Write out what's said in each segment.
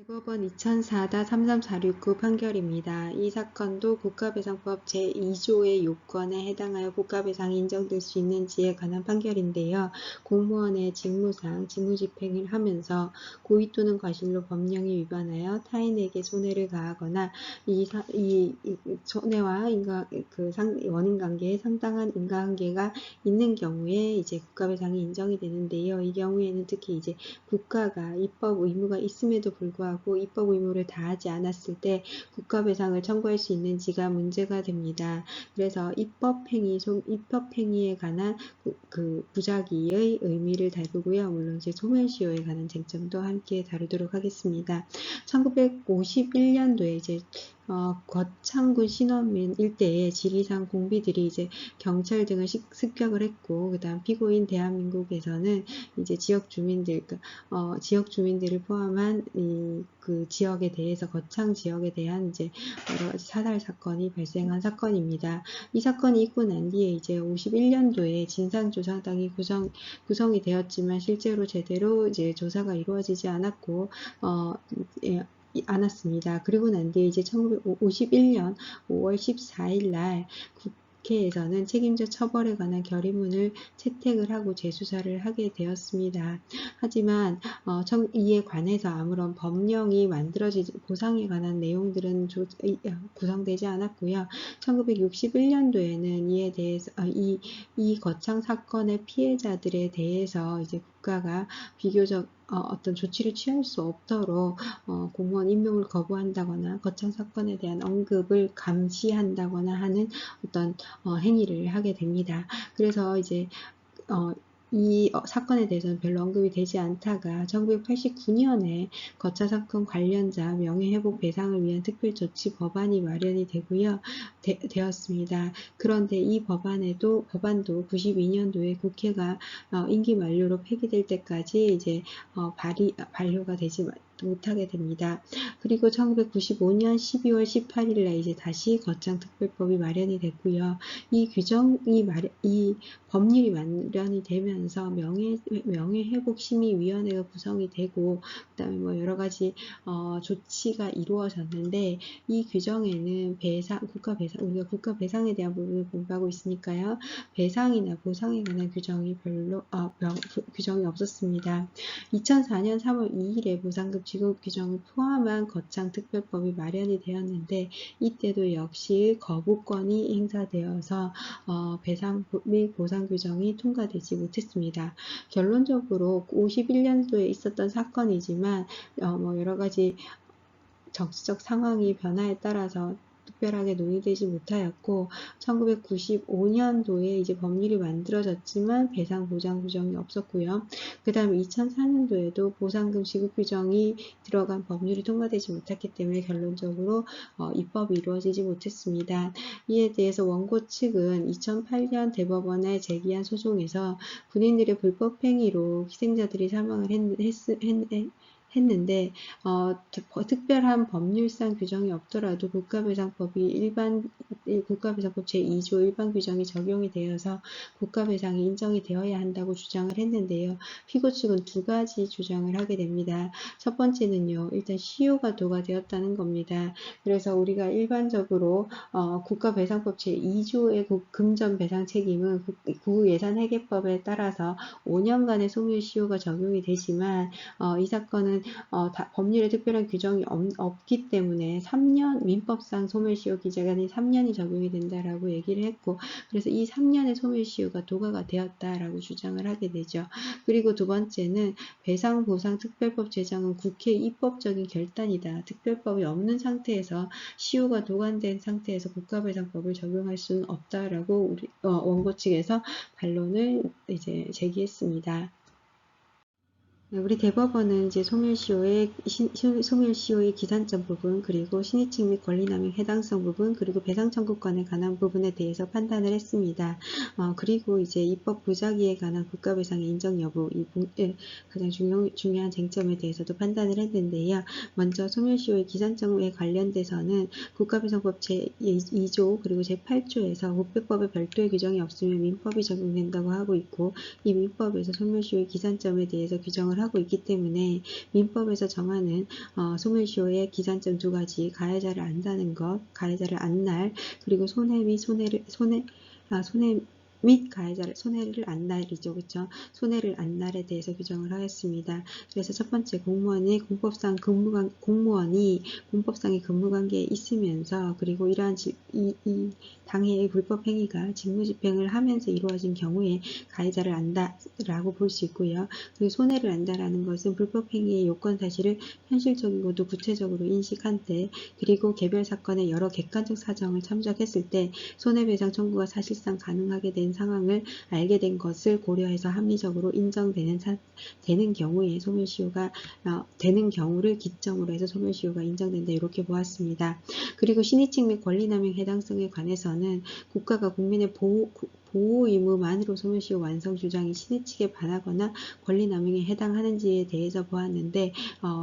대법원 2004-33469 판결입니다. 이 사건도 국가배상법 제2조의 요건에 해당하여 국가배상이 인정될 수 있는지에 관한 판결인데요. 공무원의 직무상 직무집행을 하면서 고의 또는 과실로 법령에 위반하여 타인에게 손해를 가하거나 이 손해와 원인관계에 상당한 인과관계가 있는 경우에 이제 국가배상이 인정이 되는데요. 이 경우에는 특히 이제 국가가 입법 의무가 있음에도 불구하고 입법 의무를 다하지 않았을 때 국가배상을 청구할 수 있는지가 문제가 됩니다. 그래서 입법행위에 관한 그 부작위의 의미를 다루고요. 물론 이제 소멸시효에 관한 쟁점도 함께 다루도록 하겠습니다. 1951년도에 이제 거창군 신원면 일대에 지리산 공비들이 이제 경찰 등을 습격을 했고, 그다음 피고인 대한민국에서는 이제 지역 주민들을 포함한 그 지역에 대해서 거창 지역에 대한 이제 여러 가지 사살 사건이 발생한 사건입니다. 이 사건이 있고 난 뒤에 이제 51년도에 진상조사당이 구성이 되었지만 실제로 제대로 이제 조사가 이루어지지 않았고 않았습니다. 그리고 난 뒤에 이제 1951년 5월 14일 날 국회에서는 책임자 처벌에 관한 결의문을 채택을 하고 재수사를 하게 되었습니다. 하지만 이에 관해서 아무런 법령이 만들어지지 보상에 관한 내용들은 구성되지 않았고요. 1961년도에는 이에 대해서 이 거창 사건의 피해자들에 대해서 이제 국가가 비교적 어떤 조치를 취할 수 없도록 공무원 임명을 거부한다거나 거창 사건에 대한 언급을 감시한다거나 하는 어떤 행위를 하게 됩니다. 그래서 이제 이 사건에 대해서는 별로 언급이 되지 않다가 1989년에 거차 사건 관련자 명예회복 배상을 위한 특별조치 법안이 마련이 되고요. 되었습니다. 그런데 이 법안도 92년도에 국회가 임기 만료로 폐기될 때까지 이제 발효가 되지 못하게 됩니다. 그리고 1995년 12월 18일 날 이제 다시 거창특별법이 마련이 됐고요. 이 법률이 마련이 되면서 명예회복심의위원회가 구성이 되고, 그다음에 뭐 여러 가지 조치가 이루어졌는데, 이 규정에는 우리가 국가배상에 대한 부분을 공부하고 있으니까요. 배상이나 보상에 관한 규정이 규정이 없었습니다. 2004년 3월 2일에 보상금 지급 규정을 포함한 거창특별법이 마련이 되었는데, 이때도 역시 거부권이 행사되어서 배상 및 보상 규정이 통과되지 못했습니다. 결론적으로 51년도에 있었던 사건이지만 뭐 여러 가지 정치적 상황이 변화에 따라서 특별하게 논의되지 못하였고, 1995년도에 이제 법률이 만들어졌지만 배상 보장 규정이 없었고요. 그 다음에 2004년도에도 보상금 지급 규정이 들어간 법률이 통과되지 못했기 때문에 결론적으로 입법이 이루어지지 못했습니다. 이에 대해서 원고 측은 2008년 대법원에 제기한 소송에서 군인들의 불법 행위로 희생자들이 사망을 했는데 특별한 법률상 규정이 없더라도 국가배상법 제2조 일반 규정이 적용이 되어서 국가배상이 인정이 되어야 한다고 주장을 했는데요. 피고 측은 두 가지 주장을 하게 됩니다. 첫 번째는요, 일단 시효가 도과되었다는 겁니다. 그래서 우리가 일반적으로 국가배상법 제2조의 금전배상 책임은 국예산회계법에 따라서 5년간의 소멸시효가 적용이 되지만 이 사건은 법률에 특별한 규정이 없기 때문에 3년 민법상 소멸시효 기간이 3년이 적용이 된다라고 얘기를 했고, 그래서 이 3년의 소멸시효가 도과가 되었다라고 주장을 하게 되죠. 그리고 두 번째는 배상보상특별법 제정은 국회 입법적인 결단이다. 특별법이 없는 상태에서 시효가 도관된 상태에서 국가배상법을 적용할 수는 없다라고 원고 측에서 반론을 이제 제기했습니다. 우리 대법원은 이제 소멸시효의 기산점 부분, 그리고 신의칙 및 권리남용 해당성 부분, 그리고 배상 청구권에 관한 부분에 대해서 판단을 했습니다. 그리고 이제 입법 부작위에 관한 국가배상의 인정 여부, 가장 중요한 쟁점에 대해서도 판단을 했는데요. 먼저 소멸시효의 기산점에 관련돼서는 국가배상법 제2조 그리고 제8조에서 국배법에 별도의 규정이 없으면 민법이 적용된다고 하고 있고, 이 민법에서 소멸시효의 기산점에 대해서 규정을 하고 있기 때문에 민법에서 정하는 소멸시효의 기산점 두 가지, 가해자를 안다는 것, 가해자를 안 날, 그리고 손해 및 손해 및 가해자를 손해를 안 날이죠. 그렇죠? 손해를 안 날에 대해서 규정을 하였습니다. 그래서 첫 번째, 공무원이 공법상의 근무관계에 있으면서 그리고 이러한 이 당해의 불법 행위가 직무집행을 하면서 이루어진 경우에 가해자를 안다라고 볼 수 있고요. 그리고 손해를 안다라는 것은 불법 행위의 요건 사실을 현실적이고도 구체적으로 인식한 때, 그리고 개별 사건의 여러 객관적 사정을 참작했을 때 손해배상 청구가 사실상 가능하게 된 상황을 알게 된 것을 고려해서 합리적으로 인정되는 되는 경우에 소멸시효가 되는 경우를 기점으로 해서 소멸시효가 인정된다, 이렇게 보았습니다. 그리고 신의칙 및 권리남용 해당성에 관해서는 국가가 국민의 보호 의무만으로 소멸시효 완성 주장이 신의칙에 반하거나 권리남용에 해당하는지에 대해서 보았는데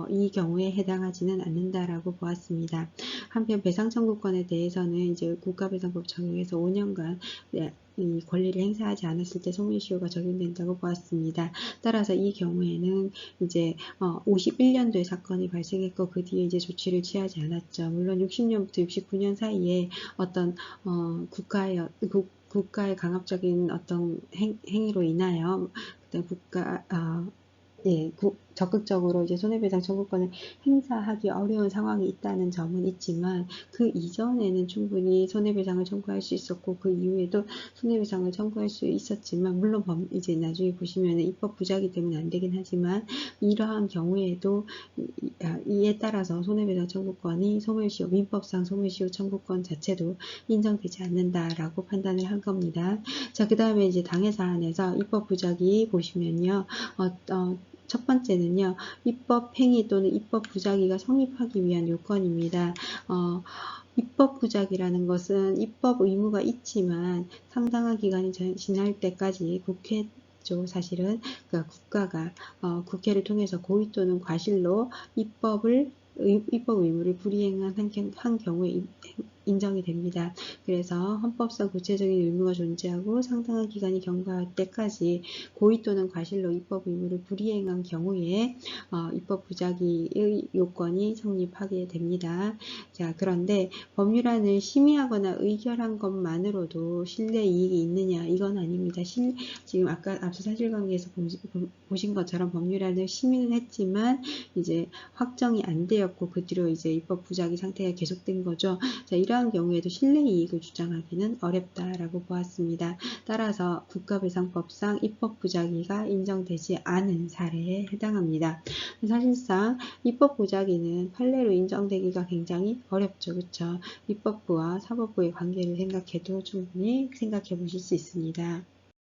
이 경우에 해당하지는 않는다라고 보았습니다. 한편 배상 청구권에 대해서는 이제 국가배상법 적용해서 5년간 이 권리를 행사하지 않았을 때 소멸시효가 적용된다고 보았습니다. 따라서 이 경우에는 이제 51년도에 사건이 발생했고 그 뒤에 이제 조치를 취하지 않았죠. 물론 60년부터 69년 사이에 어떤 국가의 강압적인 어떤 행위로 인하여 적극적으로 이제 손해배상 청구권을 행사하기 어려운 상황이 있다는 점은 있지만 그 이전에는 충분히 손해배상을 청구할 수 있었고 그 이후에도 손해배상을 청구할 수 있었지만, 물론 이제 나중에 보시면 입법 부작위 때문에 안 되긴 하지만 이러한 경우에도 이에 따라서 손해배상 청구권이 민법상 소멸시효 청구권 자체도 인정되지 않는다라고 판단을 한 겁니다. 자, 그 다음에 이제 당해 사안에서 입법 부작위 보시면요. 첫 번째는요, 입법 행위 또는 입법 부작위가 성립하기 위한 요건입니다. 입법 부작위라는 것은 입법 의무가 있지만 상당한 기간이 지날 때까지 사실은 그러니까 국가가 국회를 통해서 고의 또는 과실로 입법 의무를 불이행한 한 경우에 인정이 됩니다. 그래서 헌법상 구체적인 의무가 존재하고 상당한 기간이 경과할 때까지 고의 또는 과실로 입법 의무를 불이행한 경우에 입법 부작위의 요건이 성립하게 됩니다. 자, 그런데 법률안을 심의하거나 의결한 것만으로도 신뢰 이익이 있느냐? 이건 아닙니다. 지금 앞서 사실관계에서 보신 것처럼 법률안을 심의는 했지만 이제 확정이 안 되었고 그 뒤로 이제 입법 부작위 상태가 계속된 거죠. 자, 이러한 경우에도 신뢰 이익을 주장하기는 어렵다라고 보았습니다. 따라서 국가배상법상 입법 부작위가 인정되지 않은 사례에 해당합니다. 사실상 입법 부작위는 판례로 인정되기가 굉장히 어렵죠. 그렇죠? 입법부와 사법부의 관계를 생각해도 충분히 생각해 보실 수 있습니다.